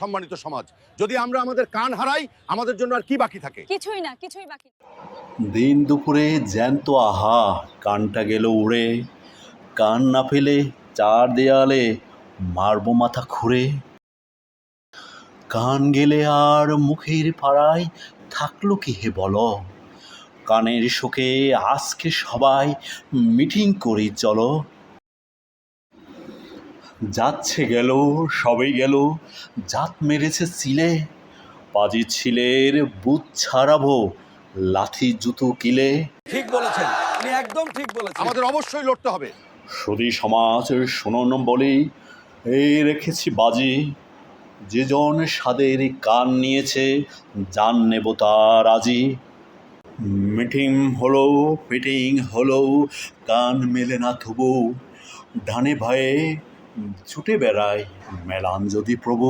সম্মানিত সমাজ, যদি আমরা আমাদের কান হারাই আমাদের জন্য আর কি বাকি থাকে? কিছুই না, কিছুই বাকি। দিন দুপুরে জ্যান্ত আহা কানটা গেল উড়ে, কান না ফেলে চার দেয়ালে মারব মাথা খুঁড়ে। কান গেলে আর মুখের পাড়ায় থাকলো কি হে বলো, কানের শোকে আজকে সবাই মিটিং করি চলো। যাচ্ছে গেল সবেই গেল, জাত মেরেছে চিলে, পাজি ছিলের বুথ ছাড়াবো লাঠি জুতো কিলে। ঠিক বলেছেন, উনি একদম ঠিক বলেছেন। আমাদের অবশ্যই লড়তে হবে। সুধী সমাজ শুনুন বলি, এই রেখেছি বাজি, যেজন স্বাদের কান নিয়েছে জান নেব তার আজি। মিটিং হলো পিটিং হলো, কান মেলে না তবু, ডানে ভয়ে ছুটে বেড়ায় মেলান যদি প্রভু।